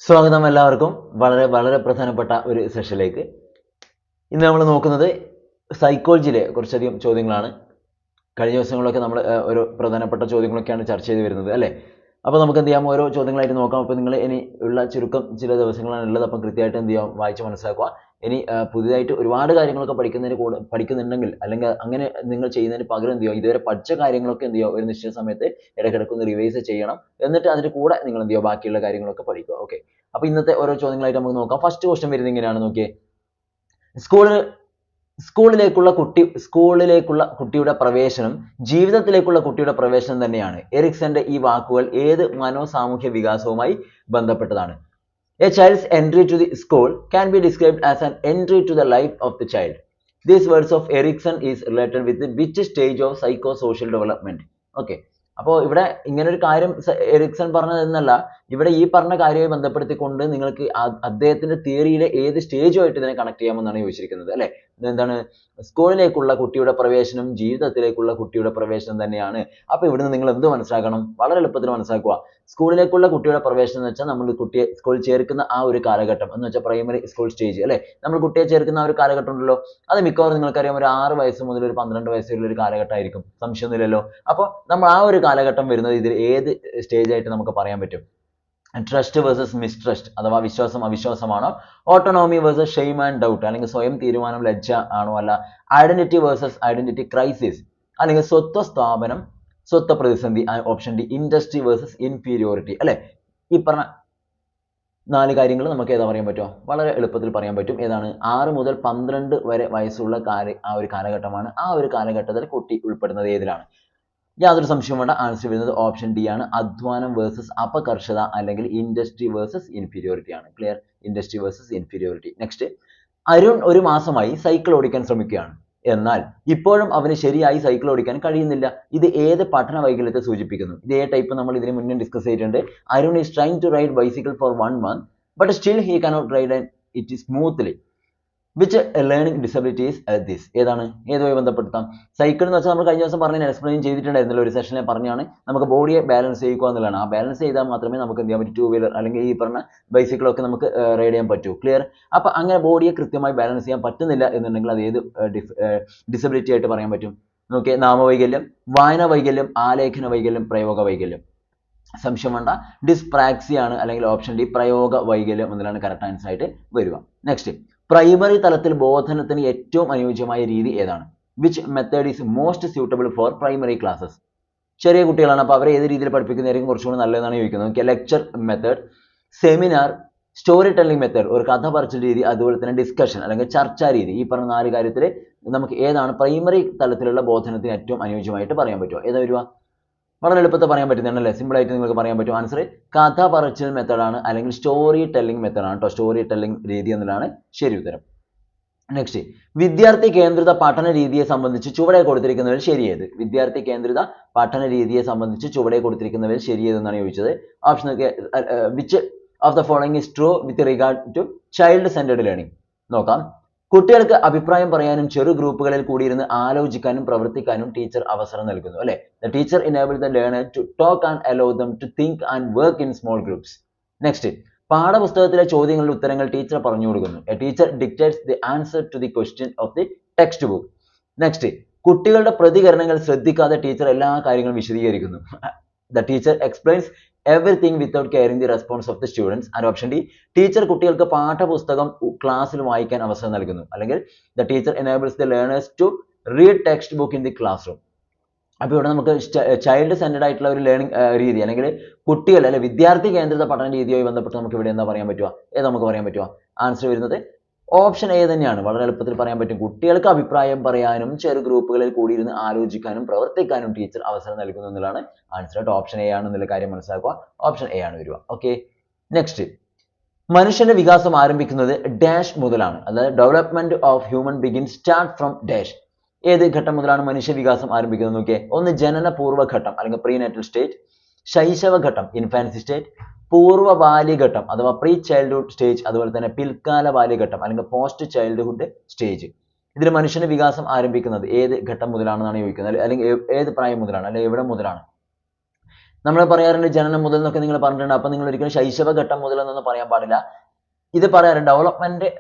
സ്വാഗതം എല്ലാവർക്കും വളരെ വളരെ പ്രധാനപ്പെട്ട ഒരു സെഷനിലേക്ക്. ഇന്ന് നമ്മൾ നോക്കുന്നത് സൈക്കോളജിയിലെ കുറച്ചധികം ചോദ്യങ്ങളാണ്. കഴിഞ്ഞ ദിവസങ്ങളിലൊക്കെ നമ്മൾ ഒരു പ്രധാനപ്പെട്ട ചോദ്യങ്ങളൊക്കെയാണ് ചർച്ച ചെയ്ത് വരുന്നത് അല്ലേ. അപ്പോൾ നമുക്ക് എന്ത് ചെയ്യാം, ഓരോ ചോദ്യങ്ങളായിട്ട് നോക്കാം. അപ്പോൾ നിങ്ങൾ ഇനി ഉള്ള ചുരുക്കം ചില ദിവസങ്ങളാണ് ഉള്ളത്. അപ്പം കൃത്യമായിട്ട് എന്ത് ചെയ്യാം, വായിച്ച് മനസ്സിലാക്കുക. ഇനി പുതിയതായിട്ട് ഒരുപാട് കാര്യങ്ങളൊക്കെ പഠിക്കുന്നുണ്ടെങ്കിൽ അല്ലെങ്കിൽ അങ്ങനെ നിങ്ങൾ ചെയ്യുന്നതിന് പകരം എന്ത് ചെയ്യുക, ഇതുവരെ പഠിച്ച കാര്യങ്ങളൊക്കെ എന്ത് ചെയ്യുക, ഒരു നിശ്ചിത സമയത്ത് ഇടയ്ക്കിടയ്ക്ക് ഒന്ന് റിവൈസ് ചെയ്യണം. എന്നിട്ട് അതിന് കൂടെ നിങ്ങൾ എന്ത് ചെയ്യുക, ബാക്കിയുള്ള കാര്യങ്ങളൊക്കെ പഠിക്കുക. ഓക്കെ, അപ്പോൾ ഇന്നത്തെ ഓരോ ചോദ്യങ്ങളായിട്ട് നമുക്ക് നോക്കാം. ഫസ്റ്റ് ക്വസ്റ്റ്യൻ വരുന്നത് ഇങ്ങനെയാണ്, നോക്കിയേ. സ്കൂളിലേക്കുള്ള കുട്ടിയുടെ പ്രവേശനം ജീവിതത്തിലേക്കുള്ള കുട്ടിയുടെ പ്രവേശനം തന്നെയാണ്. എറിക്സന്റെ ഈ വാക്കുകൾ ഏത് മനോസാമൂഹ്യ വികാസവുമായി ബന്ധപ്പെട്ടതാണ്? A child's entry to the school can be described as an entry to the life of the child. These words of Erikson is related with which stage of psychosocial development? Okay. അപ്പോൾ ഇവിടെ ഇങ്ങനെ ഒരു കാര്യം Ericsson പറഞ്ഞതെന്നല്ല, ഇവിടെ ഈ പറഞ്ഞ കാര്യവുമായി ബന്ധപ്പെടുത്തിക്കൊണ്ട് നിങ്ങൾക്ക് അദ്ദേഹത്തിന്റെ തിയറിയിലെ ഏത് സ്റ്റേജുമായിട്ട് ഇതിനെ കണക്ട് ചെയ്യാമെന്നാണ് ചോദിച്ചിരിക്കുന്നത് അല്ലെ. എന്താണ്? സ്കൂളിലേക്കുള്ള കുട്ടിയുടെ പ്രവേശനം ജീവിതത്തിലേക്കുള്ള കുട്ടിയുടെ പ്രവേശനം തന്നെയാണ്. അപ്പൊ ഇവിടുന്ന് നിങ്ങൾ എന്ത് മനസ്സിലാക്കണം? വളരെ എളുപ്പത്തിൽ മനസ്സിലാക്കുക. സ്കൂളിലേക്കുള്ള കുട്ടിയുടെ പ്രവേശനം എന്ന് വെച്ചാൽ നമ്മൾ കുട്ടിയെ സ്കൂളിൽ ചേർക്കുന്ന ആ ഒരു കാലഘട്ടം എന്ന് വെച്ചാൽ പ്രൈമറി സ്കൂൾ സ്റ്റേജ് അല്ലെ. നമ്മൾ കുട്ടിയെ ചേർക്കുന്ന ആ ഒരു കാലഘട്ടം ഉണ്ടല്ലോ, അത് മിക്കവാറും നിങ്ങൾക്കറിയാം ഒരു 6 വയസ്സ് മുതൽ ഒരു 12 വയസ്സ് വരെയുള്ള ഒരു കാലഘട്ടമായിരിക്കും, സംശയമൊന്നുമില്ലല്ലോ. അപ്പോൾ നമ്മൾ ആ ഒരു കാലഘട്ടം വരുന്നത് ഇതിൽ ഏത് സ്റ്റേജ് ആയിട്ട് നമുക്ക് പറയാൻ പറ്റും? ട്രസ്റ്റ് വേഴ്സസ് മിസ്ട്രസ്റ്റ് അഥവാ വിശ്വാസം അവിശ്വാസമാണോ? Autonomy versus shame and doubt അല്ലെങ്കിൽ സ്വയം തീരുമാനം ലജ്ജ ആണോ? അല്ല ഐഡന്റിറ്റി വേഴ്സസ് ഐഡന്റിറ്റി ക്രൈസിസ് അല്ലെങ്കിൽ സ്വത്വ സ്ഥാപനം സ്വത്വ പ്രതിസന്ധി. Option D industry versus inferiority അല്ലെ. ഈ പറഞ്ഞ 4 കാര്യങ്ങൾ നമുക്ക് ഏതാ പറയാൻ പറ്റുമോ? വളരെ എളുപ്പത്തിൽ പറയാൻ പറ്റും. ഏതാണ്? 6 മുതൽ 12 വരെ വയസ്സുള്ള ആ ഒരു കാലഘട്ടമാണ്. ആ ഒരു കാലഘട്ടത്തിൽ കുട്ടി ഉൾപ്പെടുന്നത് ഏതിലാണ്? യാതൊരു സംശയവും വേണ്ട, ആൻസർ വരുന്നത് ഓപ്ഷൻ ഡി ആണ്. അധ്വാനം വേഴ്സസ് അപകർഷത അല്ലെങ്കിൽ ഇൻഡസ്ട്രി വേഴ്സസ് ഇൻഫീരിയോറിറ്റി ആണ്. Clear? Industry versus inferiority. Next, Arun ഒരു മാസമായി സൈക്കിൾ ഓടിക്കാൻ ശ്രമിക്കുകയാണ്. എന്നാൽ ഇപ്പോഴും അവന് ശരിയായി സൈക്കിൾ ഓടിക്കാൻ കഴിയുന്നില്ല. ഇത് ഏത് പഠന വൈകല്യത്തെ സൂചിപ്പിക്കുന്നു? ഇതേ ടൈപ്പ് നമ്മൾ ഇതിന് മുന്നേ ഡിസ്കസ് ചെയ്തിട്ടുണ്ട്. Arun is trying to ride bicycle for 1 month but still he cannot ride it smoothly. Which learning disability is this? ഏതാണ്? ഏതുമായി ബന്ധപ്പെടുത്താം? സൈക്കിൾ എന്ന് വെച്ചാൽ നമ്മൾ കഴിഞ്ഞ ദിവസം എക്സ്പ്ലെയിൻ ചെയ്തിട്ടുണ്ടായിരുന്നല്ലോ, ഒരു സെഷനിൽ പറഞ്ഞാണ് നമുക്ക് ബോഡിയെ ബാലൻസ് ചെയ്യുക എന്നുള്ളതാണ്. ആ ബാലൻസ് ചെയ്താൽ മാത്രമേ നമുക്ക് എന്ത് ചെയ്യാൻ പറ്റൂ, 2 വീലർ അല്ലെങ്കിൽ ഈ പറഞ്ഞ ബൈസിക്കിളൊക്കെ നമുക്ക് റൈഡ് ചെയ്യാൻ പറ്റൂ. ക്ലിയർ? അപ്പൊ അങ്ങനെ ബോഡിയെ കൃത്യമായി ബാലൻസ് ചെയ്യാൻ പറ്റുന്നില്ല എന്നുണ്ടെങ്കിൽ അത് ഏത് ഡിസബിലിറ്റി ആയിട്ട് പറയാൻ പറ്റും? നോക്കിയേ, നാമവൈകല്യം, വായന വൈകല്യം, ആലേഖന വൈകല്യം, പ്രയോഗ വൈകല്യം. സംശയം വേണ്ട, ഡിസ്പ്രാക്സിയ ആണ് അല്ലെങ്കിൽ ഓപ്ഷൻ ഡി പ്രയോഗ വൈകല്യം എന്നതാണ് കറക്റ്റ് ആൻസർ ആയിട്ട് വരിക. നെക്സ്റ്റ്, പ്രൈമറി തലത്തിൽ ബോധനത്തിന് ഏറ്റവും അനുയോജ്യമായ രീതി ഏതാണ്? Which method is most suitable for primary classes? ചെറിയ കുട്ടികളാണ്, അപ്പോൾ അവരെ ഏത് രീതിയിൽ പഠിപ്പിക്കുന്നതായിരിക്കും കുറച്ചുകൂടി നല്ലതെന്നാണ് ചോദിക്കുന്നത്. നോക്കിയാൽ lecture method, seminar, story telling method ഒരു കഥ പറച്ചിൽ രീതി, അതുപോലെ തന്നെ ഡിസ്കഷൻ അല്ലെങ്കിൽ ചർച്ചാ രീതി. ഈ പറഞ്ഞ 4 കാര്യത്തിൽ നമുക്ക് ഏതാണ് പ്രൈമറി തലത്തിലുള്ള ബോധനത്തിന് ഏറ്റവും അനുയോജ്യമായിട്ട് പറയാൻ പറ്റുമോ? ഏതാ വരിക? വളരെ എളുപ്പത്തിൽ പറയാൻ പറ്റുന്നതല്ലേ, സിമ്പിൾ ആയിട്ട് നിങ്ങൾക്ക് പറയാൻ പറ്റും. ആൻസർ കഥ പറച്ചിൽ മെത്തേഡാണ് അല്ലെങ്കിൽ സ്റ്റോറി ടെല്ലിംഗ് മെത്തേഡാണ് കേട്ടോ. സ്റ്റോറി ടെല്ലിംഗ് രീതി എന്നതാണ് ശരി ഉത്തരം. നെക്സ്റ്റ്, വിദ്യാർത്ഥി കേന്ദ്രിത പഠന രീതിയെ സംബന്ധിച്ച് ചുവടെ കൊടുത്തിരിക്കുന്നവരിൽ ശരിയേത്? വിദ്യാർത്ഥി കേന്ദ്രിത പഠന രീതിയെ സംബന്ധിച്ച് ചുവടെ കൊടുത്തിരിക്കുന്നവരിൽ ശരിയേതെന്നാണ് ചോദിച്ചത്. Option which of the following is true with regard to child centred learning? നോക്കാം. കുട്ടികൾക്ക് അഭിപ്രായം പറയാനും ചെറു ഗ്രൂപ്പുകളിൽ കൂടിയിരുന്ന് ആലോചിക്കാനും പ്രവർത്തിക്കാനും ടീച്ചർ അവസരം നൽകുന്നു അല്ലെ. The teacher enables the learner to talk and allow them to think and work in small groups. Next, പാഠപുസ്തകത്തിലെ ചോദ്യങ്ങളുടെ ഉത്തരങ്ങൾ ടീച്ചർ പറഞ്ഞു കൊടുക്കുന്നു. A teacher dictates the answer to the question of the textbook. Next, കുട്ടികളുടെ പ്രതികരണങ്ങൾ ശ്രദ്ധിക്കാതെ teacher എല്ലാ കാര്യങ്ങളും വിശദീകരിക്കുന്നു. The teacher explains everything without caring the response of the students. And option D, teacher കുട്ടികൾക്ക് പാഠപുസ്തകം ക്ലാസ്സിൽ വായിക്കാൻ അവസരം നൽകുന്നു. അല്ലെങ്കിൽ the teacher enables the learners to read textbook in the classroom. അപ്പോൾ ഇവിടെ നമുക്ക് ചൈൽഡ് സെന്റർഡ് ആയിട്ടുള്ള ഒരു ലേണിംഗ് രീതി അല്ലെങ്കിൽ കുട്ടികൾ അല്ലെ വിദ്യാർത്ഥി കേന്ദ്രിത പഠന രീതിയുമായി ബന്ധപ്പെട്ട് നമുക്ക് ഇവിടെ എന്താ പറയാൻ പറ്റുക? ഏത് നമുക്ക് പറയാൻ പറ്റുക? ആൻസർ വരുന്നത് ഓപ്ഷൻ എ തന്നെയാണ്. വളരെ എളുപ്പത്തിൽ പറയാൻ പറ്റും. കുട്ടികൾക്ക് അഭിപ്രായം പറയാനും ചെറു ഗ്രൂപ്പുകളിൽ കൂടിയിരുന്ന് ആലോചിക്കാനും പ്രവർത്തിക്കാനും ടീച്ചർ അവസരം നൽകുന്നു എന്നുള്ളതാണ് ആൻസർ ആയിട്ട്. ഓപ്ഷൻ എ ആണ് എന്നുള്ള കാര്യം മനസ്സിലാക്കുക. ഓപ്ഷൻ എ ആണ് വരിക. ഓക്കെ, നെക്സ്റ്റ്, മനുഷ്യന്റെ വികാസം ആരംഭിക്കുന്നത് ഡാഷ് മുതലാണ്. അതായത് development of human begin start from dash. ഏത് ഘട്ടം മുതലാണ് മനുഷ്യ വികാസം ആരംഭിക്കുന്നത് നോക്കിയേ. ഒന്ന് ജനന പൂർവ്വഘട്ടം അല്ലെങ്കിൽ പ്രീനാറ്റൽ സ്റ്റേറ്റ്, ശൈശവഘട്ടം ഇൻഫാൻസി സ്റ്റേറ്റ്, പൂർവ്വ ബാല്യഘട്ടം അഥവാ പ്രീ ചൈൽഡ്ഹുഡ് സ്റ്റേജ്, അതുപോലെ തന്നെ പിൽക്കാല ബാല്യഘട്ടം അല്ലെങ്കിൽ പോസ്റ്റ് ചൈൽഡ്ഹുഡ് സ്റ്റേജ്. ഇതിൽ മനുഷ്യന്റെ വികാസം ആരംഭിക്കുന്നത് ഏത് ഘട്ടം മുതലാണെന്നാണ് ചോദിക്കുന്നത്, അല്ലെങ്കിൽ ഏത് പ്രായം മുതലാണ് അല്ലെങ്കിൽ എവിടെ മുതലാണ്? നമ്മൾ പറയാറുണ്ട് ജനനം മുതൽ എന്നൊക്കെ നിങ്ങൾ പറഞ്ഞിട്ടുണ്ട്. അപ്പൊ നിങ്ങൾ ഒരിക്കലും ശൈശവഘട്ടം മുതൽ എന്നൊന്നും പറയാൻ പാടില്ല. ഇത് പറയാറുണ്ട് development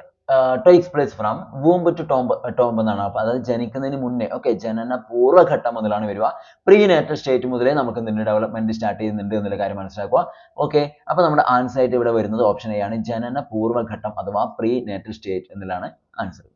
takes place from womb to tomb എന്നാണ്. അപ്പൊ അതായത് ജനിക്കുന്നതിന് മുന്നേ ജനന പൂർവ്വഘട്ടം മുതലാണ് വരിക. പ്രീനേറ്റൽ സ്റ്റേറ്റ് മുതലേ നമുക്ക് ഡെവലപ്മെന്റ് സ്റ്റാർട്ട് ചെയ്യുന്നുണ്ട് എന്നുള്ള കാര്യം മനസ്സിലാക്കുക. ഓക്കെ, അപ്പൊ നമ്മുടെ ആൻസർ ആയിട്ട് ഇവിടെ വരുന്നത് ഓപ്ഷൻ എ ആണ്, ജനന പൂർവ്വഘട്ടം അഥവാ പ്രീനേറ്റൽ സ്റ്റേറ്റ് എന്നുള്ളതാണ് ആൻസർ.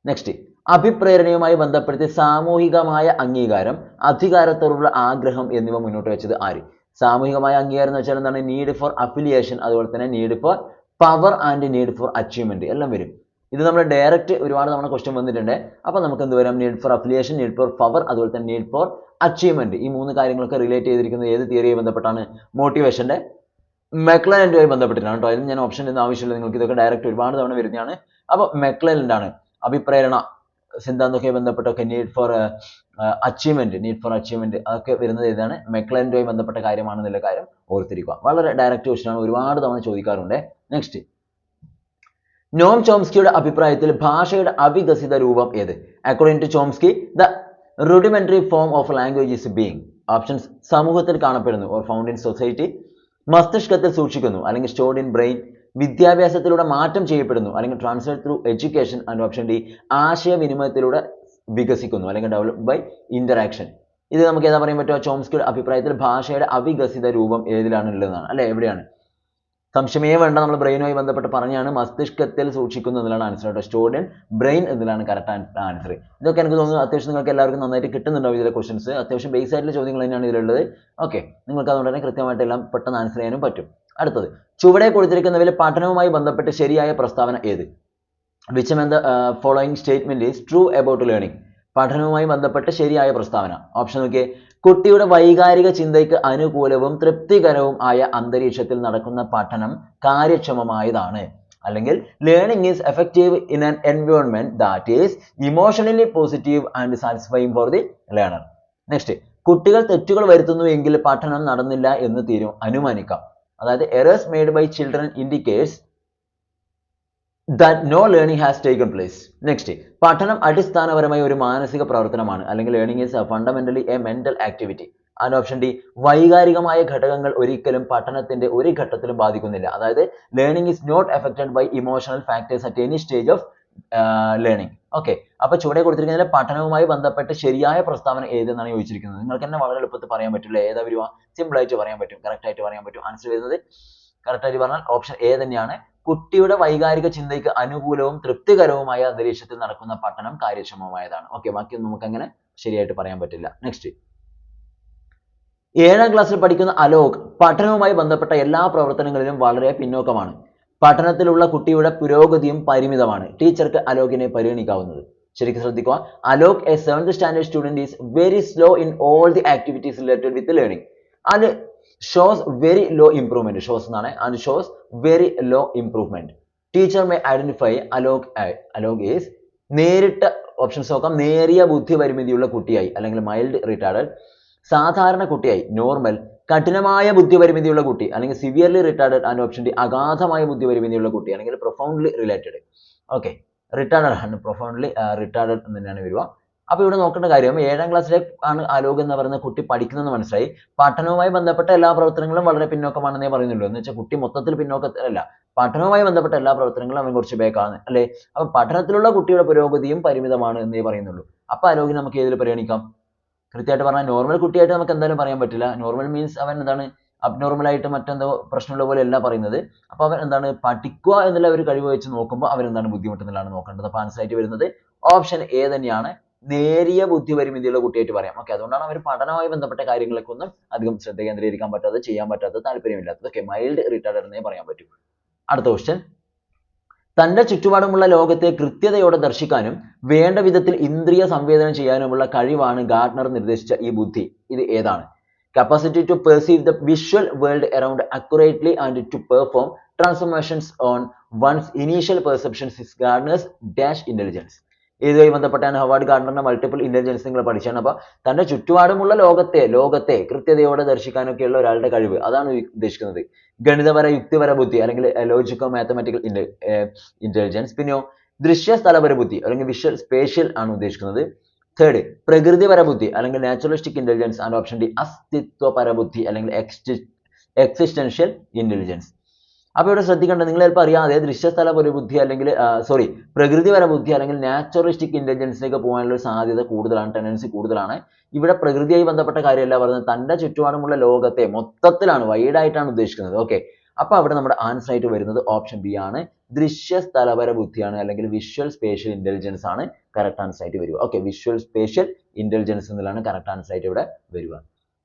നെക്സ്റ്റ്, അഭിപ്രേരണയുമായി ബന്ധപ്പെടുത്തി സാമൂഹികമായ അംഗീകാരം, അധികാരത്തോടുള്ള ആഗ്രഹം എന്നിവ മുന്നോട്ട് വെച്ചത് ആര്? സാമൂഹികമായ അംഗീകാരം എന്ന് വെച്ചാൽ എന്താണ്? നീഡ് ഫോർ അഫിലിയേഷൻ, അതുപോലെ തന്നെ need for power and need for achievement എല്ലാം വരും. ഇത് നമ്മൾ ഡയറക്റ്റ് ഒരുപാട് തവണ ക്വസ്റ്റ്യൻ വന്നിട്ടുണ്ട്. അപ്പൊ നമുക്ക് എന്ത് വരാം? Need for affiliation, need for power, അതുപോലെ തന്നെ നീഡ് ഫോർ അച്ചീവ്മെന്റ്. ഈ മൂന്ന് കാര്യങ്ങളൊക്കെ റിലേറ്റ് ചെയ്തിരിക്കുന്നത് ഏത് തിയറിയുമായി ബന്ധപ്പെട്ടാണ്? മോട്ടിവേഷന്റെ മെക്ലൻഡുമായി ബന്ധപ്പെട്ടിട്ടാണ് കേട്ടോ. അതിന് ഞാൻ ഓപ്ഷൻ ഒന്നും ആവശ്യമില്ല, നിങ്ങൾക്ക് ഇതൊക്കെ ഡയറക്റ്റ് ഒരുപാട് തവണ വരുന്നതാണ്. അപ്പൊ മെക്ലൻഡ് ആണ് അഭിപ്രേരണ സിദ്ധാന്തമൊക്കെ ബന്ധപ്പെട്ടൊക്കെ നീഡ് ഫോർ അച്ചീവ്മെന്റ് അതൊക്കെ വരുന്നത് ഏതാണ്? മെക്ലൻഡുമായി ബന്ധപ്പെട്ട കാര്യമാണെന്നുള്ള കാര്യം ഓർത്തിരിക്കുക. വളരെ ഡയറക്റ്റ് ക്വസ്റ്റ്യൻ ആണ്, ഒരുപാട് തവണ ചോദിക്കാറുണ്ട്. നെക്സ്റ്റ്, നോം ചോംസ്കിയുടെ അഭിപ്രായത്തിൽ ഭാഷയുടെ അവികസിത രൂപം ഏത്? According to Chomsky, the rudimentary form of language is being. Options: സമൂഹത്തിൽ കാണപ്പെടുന്നു ഓർ ഫൗണ്ട് ഇൻ സൊസൈറ്റി, മസ്തിഷ്കത്തിൽ സൂക്ഷിക്കുന്നു അല്ലെങ്കിൽ സ്റ്റോർഡ് ഇൻ ബ്രെയിൻ, വിദ്യാഭ്യാസത്തിലൂടെ മാറ്റം ചെയ്യപ്പെടുന്നു അല്ലെങ്കിൽ transfer through education, and option D, ആശയവിനിമയത്തിലൂടെ വികസിക്കുന്നു അല്ലെങ്കിൽ ഡെവലപ്ഡ് ബൈ ഇന്ററാക്ഷൻ. ഇത് നമുക്ക് ഏതാ പറയാൻ പറ്റുക? ചോംസ്കിയുടെ അഭിപ്രായത്തിൽ ഭാഷയുടെ അവികസിത രൂപം ഏതിലാണ് ഉള്ളതാണ്, അല്ലെ? എവിടെയാണ്? സംശയമേ വേണ്ട, നമ്മൾ ബ്രെയിനുമായി ബന്ധപ്പെട്ട് പറഞ്ഞാണ്, മസ്തിഷ്കത്തിൽ സൂക്ഷിക്കുന്നു എന്നതാണ് ആൻസർ കേട്ടോ. സ്റ്റോർഡ് ഇൻ ബ്രെയിൻ എന്നതാണ് കറക്റ്റ് ആൻസർ. ഇതൊക്കെ എനിക്ക് തോന്നുന്നു അത്യാവശ്യം നിങ്ങൾക്ക് എല്ലാവർക്കും നന്നായിട്ട് കിട്ടുന്നുണ്ടാവും ഇതിലെ ക്വസ്റ്റൻസ്. അത്യാവശ്യം ബേസ് ആയിട്ടുള്ള ചോദ്യങ്ങൾ തന്നെയാണ് ഇതിലുള്ളത്. ഓക്കെ, നിങ്ങൾക്ക് അതുകൊണ്ട് തന്നെ കൃത്യമായിട്ട് എല്ലാം പെട്ടെന്ന് ആൻസർ ചെയ്യാനും പറ്റും. അടുത്തത്, ചുവടെ കൊടുത്തിരിക്കുന്നതിൽ പഠനവുമായി ബന്ധപ്പെട്ട് ശരിയായ പ്രസ്താവന ഏത്? Which among the following statement is true about learning? പഠനവുമായി ബന്ധപ്പെട്ട് ശരിയായ പ്രസ്താവന. ഓപ്ഷൻ നോക്കിയേ. കുട്ടിയുടെ വൈകാരിക ചിന്തയ്ക്ക് അനുകൂലവും തൃപ്തികരവും ആയ അന്തരീക്ഷത്തിൽ നടക്കുന്ന പഠനം കാര്യക്ഷമമായതാണ്. അല്ലെങ്കിൽ learning is effective in an environment that is emotionally positive and satisfying for the learner. Next, കുട്ടികൾ തെറ്റുകൾ വരുത്തുന്നു എങ്കിൽ പഠനം നടന്നില്ല എന്ന് അനുമാനിക്കാം. അതായത് errors made by children indicates that no learning has taken place. Next, പഠനം അടിസ്ഥാനപരമായ ഒരു മാനസിക പ്രവർത്തനമാണ് അല്ലെങ്കിൽ learning is fundamentally a mental activity. And option D, വൈകാരികമായ ഘടകങ്ങൾ ഒരിക്കലും പഠനത്തിന്റെ ഒരു ഘട്ടത്തിലും ബാധിക്കുന്നില്ല. അതായത് learning is not affected by emotional factors at any stage of learning. Okay, അപ്പൊ ചുവടെ കൊടുത്തിരിക്കുന്നതിൽ പഠനവുമായി ബന്ധപ്പെട്ട് ശരിയായ പ്രസ്താവന ഏതെന്നാണ് ചോദിച്ചിരിക്കുന്നത്. നിങ്ങൾക്ക് തന്നെ വളരെ എളുപ്പത്തിൽ പറയാൻ പറ്റില്ല. ഏതാ വരുക? സിമ്പിൾ ആയിട്ട് പറയാൻ പറ്റും, കറക്റ്റ് ആയിട്ട് പറയാൻ പറ്റും. ആൻസർ വരുന്നത് കറക്റ്റ് ആയിട്ട് പറഞ്ഞാൽ ഓപ്ഷൻ എ തന്നെയാണ്. കുട്ടിയുടെ വൈകാരിക ചിന്തയ്ക്ക് അനുകൂലവും തൃപ്തികരവുമായ അന്തരീക്ഷത്തിൽ നടക്കുന്ന പഠനം കാര്യക്ഷമമായതാണ്. ഓക്കെ, ബാക്കിയൊന്നും നമുക്ക് അങ്ങനെ ശരിയായിട്ട് പറയാൻ പറ്റില്ല. നെക്സ്റ്റ്, 7ാം ക്ലാസ്സിൽ പഠിക്കുന്ന അലോക് പഠനവുമായി ബന്ധപ്പെട്ട എല്ലാ പ്രവർത്തനങ്ങളിലും വളരെ പിന്നോക്കമാണ്. പഠനത്തിലുള്ള കുട്ടിയുടെ പുരോഗതിയും പരിമിതമാണ്. ടീച്ചർക്ക് അലോകിനെ പരിഗണിക്കാവുന്നത്. ശരിക്കും ശ്രദ്ധിക്കുക. Alok, A 7th standard student, is very slow in all the activities related with learning and shows very low improvement. shows എന്നാണ് and shows very low improvement. Teacher may identify Alok is നേരിട്ട ഓപ്ഷൻസ് നോക്കാം. നേരിയ ബുദ്ധി പരിമിതിയുള്ള കുട്ടിയായി അല്ലെങ്കിൽ mild retarded, സാധാരണ കുട്ടിയായി normal, കഠിനമായ ബുദ്ധി പരിമിതിയുള്ള കുട്ടി അല്ലെങ്കിൽ severely retarded, and option D അഗാധമായ ബുദ്ധി പരിമിതിയുള്ള കുട്ടി അല്ലെങ്കിൽ പ്രൊഫൗണ്ട്ലി റിലേറ്റഡ്. ഓക്കെ, റിട്ടാർഡഡ് ആണ്, പ്രൊഫൗണ്ട്ലി റിട്ടാർഡഡ് എന്ന് തന്നെയാണ് വരിക. അപ്പൊ ഇവിടെ നോക്കേണ്ട കാര്യം 7ാം ക്ലാസ്സിലെ ആണ് അലോക് എന്ന് പറയുന്ന കുട്ടി പഠിക്കുന്നതെന്ന് മനസ്സിലായി. പഠനവുമായി ബന്ധപ്പെട്ട എല്ലാ പ്രവർത്തനങ്ങളും വളരെ പിന്നോക്കമാണെന്നേ പറയുന്നുള്ളൂ. എന്ന് വെച്ചാൽ കുട്ടി മൊത്തത്തിൽ പിന്നോക്കത്തിലല്ല, പഠനവുമായി ബന്ധപ്പെട്ട എല്ലാ പ്രവർത്തനങ്ങളും അവൻ കുറച്ച് ബേക്കാണ്, അല്ലെ? അപ്പൊ പഠനത്തിലുള്ള കുട്ടിയുടെ പുരോഗതിയും പരിമിതമാണ് എന്നേ പറയുന്നുള്ളൂ. അപ്പൊ അലോകിനെ നമുക്ക് ഏതിൽ പരിഗണിക്കാം? കൃത്യമായിട്ട് പറഞ്ഞാൽ നോർമൽ കുട്ടിയായിട്ട് നമുക്ക് എന്തായാലും പറയാൻ പറ്റില്ല. നോർമൽ മീൻസ് അവൻ എന്താണ്, അബ്നോർമൽ ആയിട്ട് മറ്റെന്തോ പ്രശ്നമുള്ള പോലെ അല്ല പറയുന്നത്. അപ്പൊ അവൻ എന്താണ്, പഠിക്കുക എന്നുള്ള ഒരു കഴിവ് വെച്ച് നോക്കുമ്പോൾ അവൻ എന്താണ് ബുദ്ധിമുട്ടുന്നതാണ് നോക്കേണ്ടത്. അപ്പൊ ആൻസർ ആയിട്ട് വരുന്നത് ഓപ്ഷൻ എ തന്നെയാണ്, നേരിയ ബുദ്ധി പരിമിതിയുള്ള കുട്ടിയായിട്ട് പറയാം. ഓക്കെ, അതുകൊണ്ടാണ് അവർ പഠനവുമായി ബന്ധപ്പെട്ട കാര്യങ്ങളൊക്കെ ഒന്നും അധികം ശ്രദ്ധ കേന്ദ്രീകരിക്കാൻ പറ്റാതെ, ചെയ്യാൻ പറ്റാത്തത്, താല്പര്യമില്ലാത്തത്. ഓക്കെ, മൈൽഡ് റിട്ടാർഡഡ് എന്നേ പറയാൻ പറ്റും. അടുത്ത ക്വസ്റ്റ്യൻ, തന്റെ ചുറ്റുപാടുമുള്ള ലോകത്തെ കൃത്യതയോടെ ദർശിക്കാനും വേണ്ട വിധത്തിൽ ഇന്ദ്രിയ സംവേദനം ചെയ്യാനുമുള്ള കഴിവാണ് ഗാർഡ്നർ നിർദ്ദേശിച്ച ഈ ബുദ്ധി. ഇത് ഏതാണ്? Capacity to perceive the visual world around accurately and to perform transformations on one's initial perceptions is Gardner's dash intelligence. ഇതുമായി ബന്ധപ്പെട്ടാണ് ഹവാർഡ് ഗാർഡനറിന്റെ മൾട്ടിപ്പിൾ ഇന്റലിജൻസ് നിങ്ങൾ പഠിച്ചാണ്. അപ്പൊ തന്റെ ചുറ്റുപാടുമുള്ള ലോകത്തെ കൃത്യതയോടെ ദർശിക്കാനൊക്കെയുള്ള ഒരാളുടെ കഴിവ്, അതാണ് ഉദ്ദേശിക്കുന്നത്. ഗണിതപര യുക്തിപര ബുദ്ധി അല്ലെങ്കിൽ ലോജിക്കോ മാത്തമാറ്റിക്കൽ ഇന്റലിജൻസ്. പിന്നെയോ ദൃശ്യ സ്ഥലപര ബുദ്ധി അല്ലെങ്കിൽ വിഷ്വൽ സ്പേഷ്യൽ ആണ് ഉദ്ദേശിക്കുന്നത്. തേർഡ് പ്രകൃതിപര ബുദ്ധി അല്ലെങ്കിൽ naturalistic intelligence and option D അസ്തിത്വപര ബുദ്ധി അല്ലെങ്കിൽ എക്സിസ്റ്റൻഷ്യൽ ഇന്റലിജൻസ്. അപ്പോൾ ഇവിടെ ശ്രദ്ധിക്കേണ്ടത്, നിങ്ങൾ ചിലപ്പോൾ അറിയാതെ ദൃശ്യസ്ഥല ബുദ്ധി അല്ലെങ്കിൽ പ്രകൃതിപര ബുദ്ധി അല്ലെങ്കിൽ നാച്ചുറലിസ്റ്റിക് ഇന്റലിജൻസിലേക്ക് പോകാനുള്ള സാധ്യത കൂടുതലാണ്, ടെൻഡൻസി കൂടുതലാണ്. ഇവിടെ പ്രകൃതിയായി ബന്ധപ്പെട്ട കാര്യമല്ല പറയുന്നത്, തന്റെ ചുറ്റുപാടുമുള്ള ലോകത്തെ മൊത്തത്തിലാണ്, വൈഡ് ആയിട്ടാണ് ഉദ്ദേശിക്കുന്നത്. ഓക്കെ, അപ്പൊ അവിടെ നമ്മുടെ ആൻസർ ആയിട്ട് വരുന്നത് ഓപ്ഷൻ ബി ആണ്, ദൃശ്യസ്ഥലപര ബുദ്ധിയാണ് അല്ലെങ്കിൽ വിഷ്വൽ സ്പേഷ്യൽ ഇന്റലിജൻസ് ആണ് കറക്റ്റ് ആൻസർ ആയിട്ട് വരിക. ഓക്കെ, വിഷ്വൽ സ്പേഷ്യൽ ഇന്റലിജൻസ് എന്നുള്ളതാണ് കറക്റ്റ് ആൻസർ ആയിട്ട് ഇവിടെ വരിക.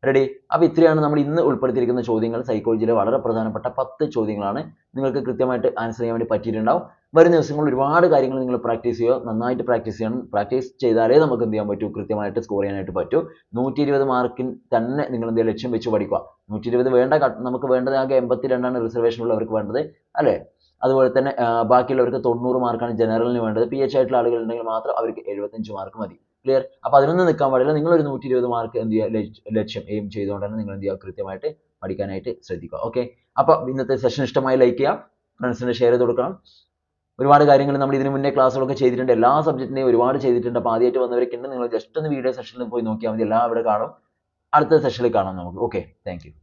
റെഡി? അപ്പോൾ ഇത്രയാണ് നമ്മൾ ഇന്ന് ഉൾപ്പെടുത്തിയിരിക്കുന്ന ചോദ്യങ്ങൾ. സൈക്കോളജിയിലെ വളരെ പ്രധാനപ്പെട്ട 10 ചോദ്യങ്ങളാണ്. നിങ്ങൾക്ക് കൃത്യമായിട്ട് ആൻസർ ചെയ്യാൻ വേണ്ടി പറ്റിയിട്ടുണ്ടാവും. വരുന്ന ദിവസങ്ങളിൽ ഒരുപാട് കാര്യങ്ങൾ നിങ്ങൾ പ്രാക്ടീസ് ചെയ്യുക, നന്നായിട്ട് പ്രാക്ടീസ് ചെയ്യണം. പ്രാക്ടീസ് ചെയ്താലേ നമുക്ക് എന്ത് ചെയ്യാൻ പറ്റൂ, കൃത്യമായിട്ട് സ്കോർ ചെയ്യാനായിട്ട് പറ്റൂ. 120 മാർക്കിന് തന്നെ നിങ്ങൾ എന്ത് ലക്ഷ്യം വെച്ച് പഠിക്കുക. 120 വേണ്ട, നമുക്ക് വേണ്ടത് ആകെ 82 റിസർവേഷൻ ഉള്ളവർക്ക് വേണ്ടത് അല്ലേ. അതുപോലെ തന്നെ ബാക്കിയുള്ളവർക്ക് 90 മാർക്കാണ് ജനറലിന് വേണ്ടത്. PH ആയിട്ടുള്ള ആളുകൾ ഉണ്ടെങ്കിൽ മാത്രം അവർക്ക് 75 മാർക്ക് മതി. ക്ലിയർ? അപ്പോൾ അതിനൊന്നും നിൽക്കാൻ പാടില്ല. നിങ്ങൾ ഒരു 120 മാർക്ക് എന്ത് ചെയ്യുക, ലക്ഷ്യം എയിം ചെയ്തുകൊണ്ട് തന്നെ നിങ്ങൾ എന്ത് ചെയ്യുക, കൃത്യമായിട്ട് പഠിക്കാനായിട്ട് ശ്രദ്ധിക്കുക. ഓക്കെ, അപ്പോൾ ഇന്നത്തെ സെഷൻ ഇഷ്ടമായി ലൈക്ക് ചെയ്യുക, ഫ്രണ്ട്സിന് ഷെയർ ചെയ്ത് കൊടുക്കണം. ഒരുപാട് കാര്യങ്ങൾ നമ്മൾ ഇതിന് മുന്നേ ക്ലാസ്സുകളൊക്കെ ചെയ്തിട്ടുണ്ട്, എല്ലാ സബ്ജക്റ്റിനെയും ഒരുപാട് ചെയ്തിട്ടുണ്ട്. അപ്പോൾ ആദ്യമായിട്ട് വന്നവരൊക്കെ ഉണ്ട്, നിങ്ങൾ ജസ്റ്റ് ഒന്ന് വീഡിയോ സെഷനിൽ പോയി നോക്കിയാൽ മതി, എല്ലാം അവിടെ കാണും. അടുത്ത സെഷനിൽ കാണാം നമുക്ക്. Okay, thank you.